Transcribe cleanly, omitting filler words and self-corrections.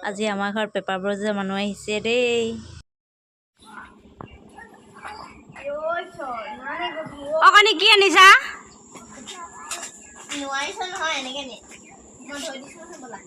আজি আমাৰ ঘৰত পেপাৰ ব্ৰজৰ মানুহ আহিছে দেই। অকণি কি আনিছা? নোৱাৰিছ নহয় এনেকে নে মই ধৰি দিছো বোলা